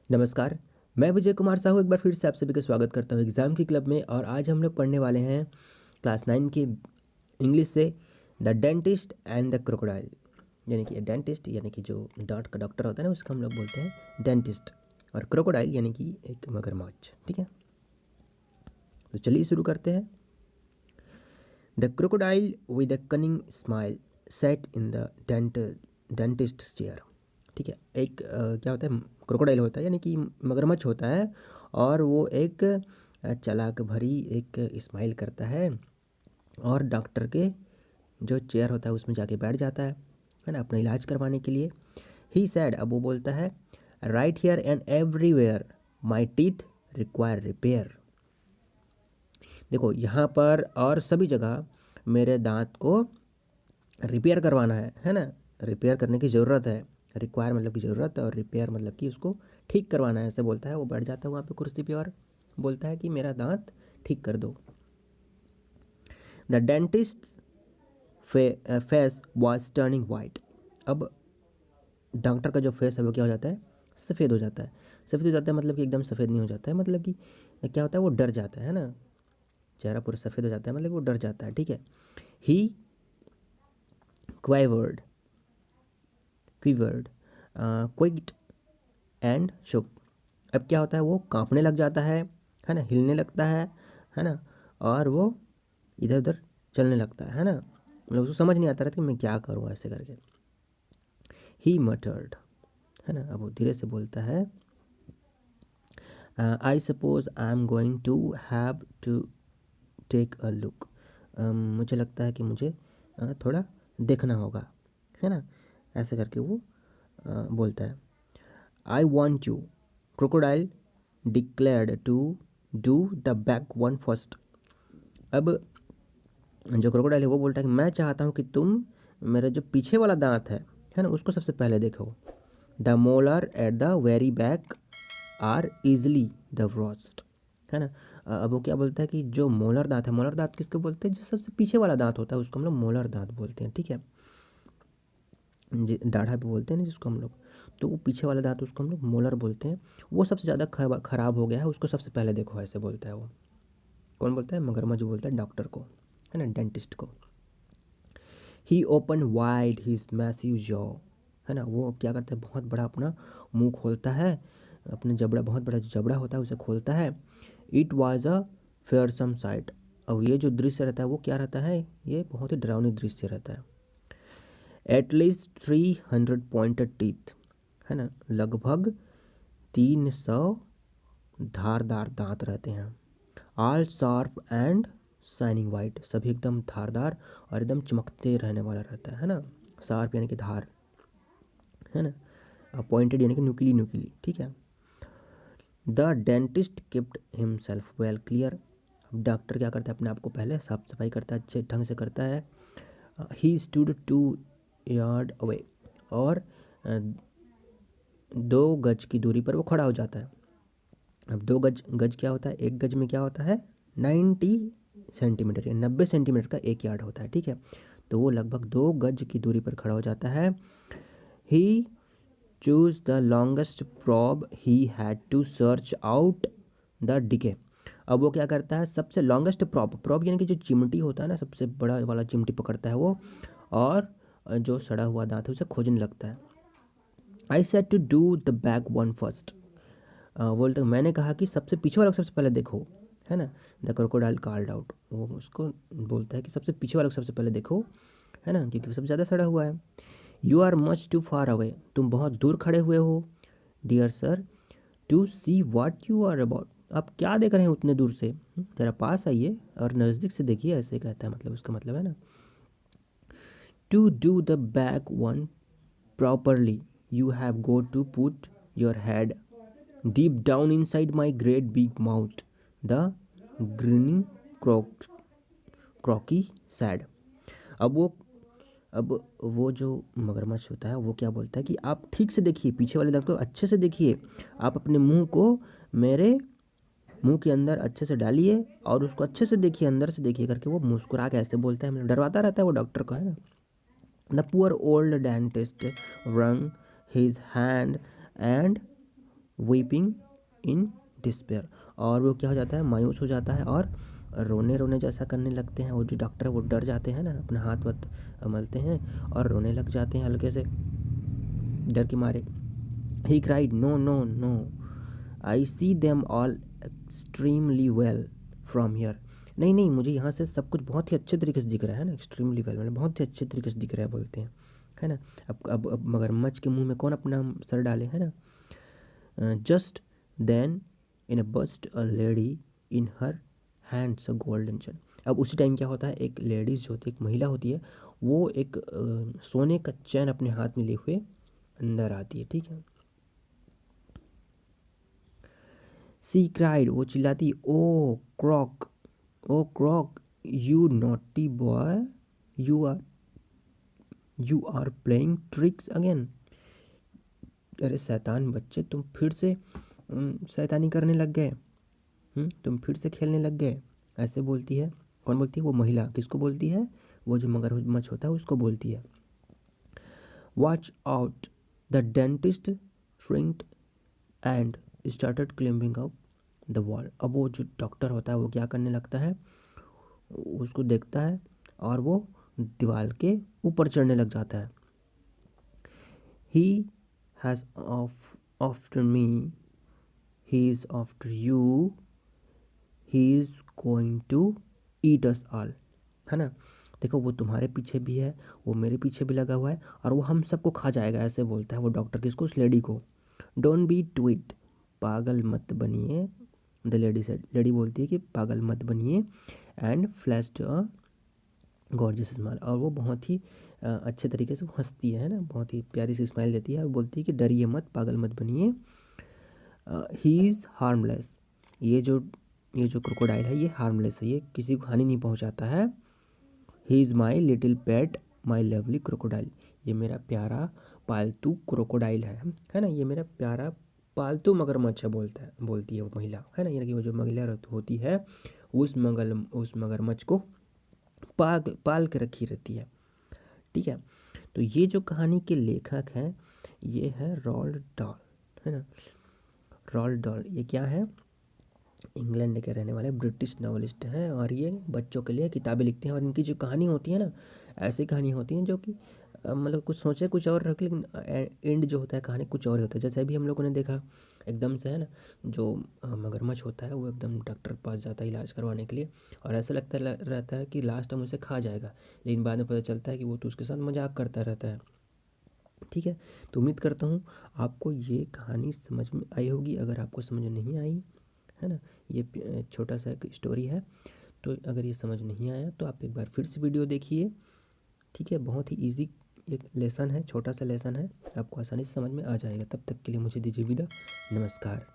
नमस्कार। मैं विजय कुमार साहू एक बार फिर से आप सभी का स्वागत करता हूँ एग्ज़ाम की क्लब में। और आज हम लोग पढ़ने वाले हैं क्लास 9 की इंग्लिश से the dentist and the crocodile. यानी कि डेंटिस्ट यानी कि जो दांत का डॉक्टर होता है ना, उसको हम लोग बोलते हैं डेंटिस्ट। और क्रोकोडाइल यानी कि एक मगरमच्छ। ठीक है, तो चलिए शुरू करते हैं। The crocodile with a cunning smile set in the dentist chair. ठीक है, एक क्या होता है, क्रोकोडाइल होता है यानी कि मगरमच्छ होता है। और वो एक चालाक भरी एक स्माइल करता है और डॉक्टर के जो चेयर होता है उसमें जाके बैठ जाता है ना, अपना इलाज करवाने के लिए। ही सैड, अब वो बोलता है, right here and everywhere my teeth require repair. देखो यहाँ पर और सभी जगह मेरे दांत को रिपेयर करवाना है ना। रिपेयर करने की ज़रूरत है। रिक्वायर मतलब की ज़रूरत है और रिपेयर मतलब कि उसको ठीक करवाना है, ऐसे बोलता है। वो बैठ जाता है वहाँ पे कुर्सी पे और बोलता है कि मेरा दांत ठीक कर दो। The dentist face was turning white. अब डॉक्टर का जो फेस है वो क्या हो जाता है, सफ़ेद हो जाता है। सफ़ेद हो जाता है मतलब कि एकदम सफ़ेद नहीं हो जाता है, मतलब कि क्या होता है, वो डर जाता है ना। चेहरा पूरा सफ़ेद हो जाता है मतलब वो डर जाता है। ठीक है, ही क्वाइवर्ड क्विवर्ड क्विक्ड एंड शुक। अब क्या होता है, वो कांपने लग जाता है ना, हिलने लगता है ना। और वो इधर उधर चलने लगता है ना। मतलब उसको समझ नहीं आता रहता कि मैं क्या करूँ ऐसे करके। ही मटर्ड, है ना। अब वो धीरे से बोलता है, I suppose I am going to have to take a look. मुझे लगता है कि मुझे थोड़ा देखना होगा, है ना। ऐसे करके वो बोलता है। I want you, crocodile declared, to do the back one first. अब जो क्रोकोडाइल है वो बोलता है कि मैं चाहता हूँ कि तुम मेरा जो पीछे वाला दांत है ना, उसको सबसे पहले देखो। The molar at the very back are easily the worst, है ना। अब वो क्या बोलता है कि जो मोलर दांत है, मोलर दांत किसको बोलते हैं, जो सबसे पीछे वाला दांत होता है उसको हम लोग मोलर दांत बोलते हैं। ठीक है, दाढ़ा भी बोलते हैं ना जिसको हम लोग, तो वो पीछे वाला दांत उसको हम लोग मोलर बोलते हैं। वो सबसे ज़्यादा खराब हो गया है, उसको सबसे पहले देखो, ऐसे बोलता है वो। कौन बोलता है, मगरमच्छ बोलता है डॉक्टर को, है ना, डेंटिस्ट को। He open wide his massive jaw, है ना। वो क्या करता है, बहुत बड़ा अपना मुंह खोलता है, अपने जबड़ा, बहुत बड़ा जो जबड़ा होता है उसे खोलता है। It was a fearsome sight. अब ये जो दृश्य रहता है वो क्या रहता है, ये बहुत ही डरावनी दृश्य रहता है। एटलीस्ट 300 पॉइंटेड टीथ, है ना, लगभग 300 धारदार दांत रहते हैं। All sharp and shining white, सभी एकदम धारदार और एकदम चमकते रहने वाला रहता है ना। शार्प यानी कि धार, है ना। पॉइंटेड यानी कि नुकीली नुकीली। ठीक है। The dentist kept himself well clear. Doctor क्या करता है, अपने आप को पहले साफ सफाई करता है, अच्छे ढंग से करता है। ही स्टूड 2 यार्ड अवे, और 2 गज की दूरी पर वो खड़ा हो जाता है। अब 2 गज, गज क्या होता है, एक गज में क्या होता है, 90 सेंटीमीटर या 90 सेंटीमीटर का 1 यार्ड होता है। ठीक है, तो वो लगभग 2 गज की दूरी पर खड़ा हो जाता है। He chose the longest probe he had to search out the decay. अब वो क्या करता है, सबसे लॉन्गेस्ट प्रॉब, प्रॉब यानी कि जो चिमटी होता है ना, सबसे बड़ा वाला चिमटी पकड़ता है वो, और जो सड़ा हुआ दांत है उसे खोजने लगता है। I said to do the back one first. बोलते मैंने कहा कि सबसे पीछे वाला को सबसे पहले देखो, है ना। द क्रोकोडाइल कॉल्ड आउट, वो उसको बोलता है कि सबसे पीछे वाला को सबसे पहले देखो, है ना, क्योंकि वो सबसे ज़्यादा सड़ा हुआ है। You are much too far away, तुम बहुत दूर खड़े हुए हो, dear sir, to see what you are about. आप क्या देख रहे हैं उतने दूर से, ज़रा पास आइए और नज़दीक से देखिए, ऐसे कहता है, मतलब उसका मतलब है ना। To do the back one properly you have go to put your head deep down inside my great big mouth, the grinning croaky said। अब वो अब वो जो मगरमच्छ होता है वो क्या बोलता है कि आप ठीक से देखिए, पीछे वाले दांत को अच्छे से देखिए, आप अपने मुंह को मेरे मुंह के अंदर अच्छे से डालिए और उसको अच्छे से देखिए, अंदर से देखिए करके वो मुस्कुरा के ऐसे बोलता है, मतलब डरवाता रहता है वो डॉक्टर को, है ना। The poor old dentist wrung his hand and weeping in despair, और वो क्या हो जाता है, मायूस हो जाता है और रोने रोने जैसा करने लगते हैं। वो जो डॉक्टर है वो डर जाते हैं ना, अपना हाथ वाथ मलते हैं और रोने लग जाते हैं हल्के से डर के मारे। He cried, no no no, I see them all extremely well from here. नहीं नहीं, मुझे यहाँ से सब कुछ बहुत ही अच्छे तरीके से दिख रहा है ना, एक्सट्रीमली वेल मतलब बहुत ही अच्छे तरीके से दिख रहा है बोलते हैं, है ना। अब मगरमच्छ के मुंह में कौन अपना सर डाले, है ना। Just then in a bust a lady in her hands a golden chain. अब उसी टाइम क्या होता है, एक लेडीज़ जो होती है, एक महिला होती है, वो एक सोने का चैन अपने हाथ में लिए हुए अंदर आती है, ठीक है। सी क्राइड, वो चिल्लाती, oh Croc, you naughty boy, you are you are playing tricks again. अरे शैतान बच्चे, तुम फिर से शैतानी करने लग गए, तुम फिर से खेलने लग गए, ऐसे बोलती है। कौन बोलती है, वो महिला। किसको बोलती है, वो जो मगरमच्छ होता है उसको बोलती है। Watch out, the dentist shrinked and started climbing up the wall. अब वो जो डॉक्टर होता है वो क्या करने लगता है, उसको देखता है और वो दीवार के ऊपर चढ़ने लग जाता है। He has after me, he is after you, he is going to eat us all, है ना। देखो वो तुम्हारे पीछे भी है, वो मेरे पीछे भी लगा हुआ है और वो हम सबको खा जाएगा, ऐसे बोलता है वो डॉक्टर किसको, उस लेडी को। डोंट बी ट्विट, पागल मत बनिए, द लेडी सेड, लेडी बोलती है कि पागल मत बनिए, and flashed a gorgeous smile, और वो बहुत ही अच्छे तरीके से हंसती है ना, बहुत ही प्यारी सी स्माइल देती है और बोलती है कि डरिए मत, पागल मत बनिए। ही इज़ हार्मलेस, ये जो क्रोकोडाइल है ये हार्मलेस है, ये किसी को हानि नहीं पहुंचाता है। He is my little pet, my lovely crocodile, ये मेरा प्यारा पालतू क्रोकोडाइल है ना, ये मेरा प्यारा पालतू मगरमच्छ है, बोलती है वो महिला, है ना। यानी कि वो जो महिला होती है उस मगरमच्छ को पाल के रखी रहती है, ठीक है। तो ये जो कहानी के लेखक हैं ये है रोल्ड डाल, है ना। रोल्ड डाल ये क्या है, इंग्लैंड के रहने वाले ब्रिटिश नॉवलिस्ट हैं और ये बच्चों के लिए किताबें लिखते हैं। और इनकी जो कहानी होती है ना, ऐसी कहानी होती हैं जो कि मतलब कुछ सोचे कुछ और रख, लेकिन एंड जो होता है कहानी कुछ और ही होता है। जैसे अभी हम लोगों ने देखा एकदम से, है ना, जो मगरमच्छ होता है वो एकदम डॉक्टर के पास जाता है इलाज करवाने के लिए, और ऐसा लगता रहता है कि लास्ट टाइम उसे खा जाएगा, लेकिन बाद में पता चलता है कि वो तो उसके साथ मजाक करता रहता है, ठीक है। तो उम्मीद करता हूँ आपको ये कहानी समझ में आई होगी। अगर आपको समझ में नहीं आई, है ना, ये छोटा सा एक स्टोरी है, तो अगर ये समझ नहीं आया तो आप एक बार फिर से वीडियो देखिए, ठीक है। बहुत ही इजी एक लेसन है, छोटा सा लेसन है, आपको आसानी से समझ में आ जाएगा। तब तक के लिए मुझे दीजिए विदा, नमस्कार।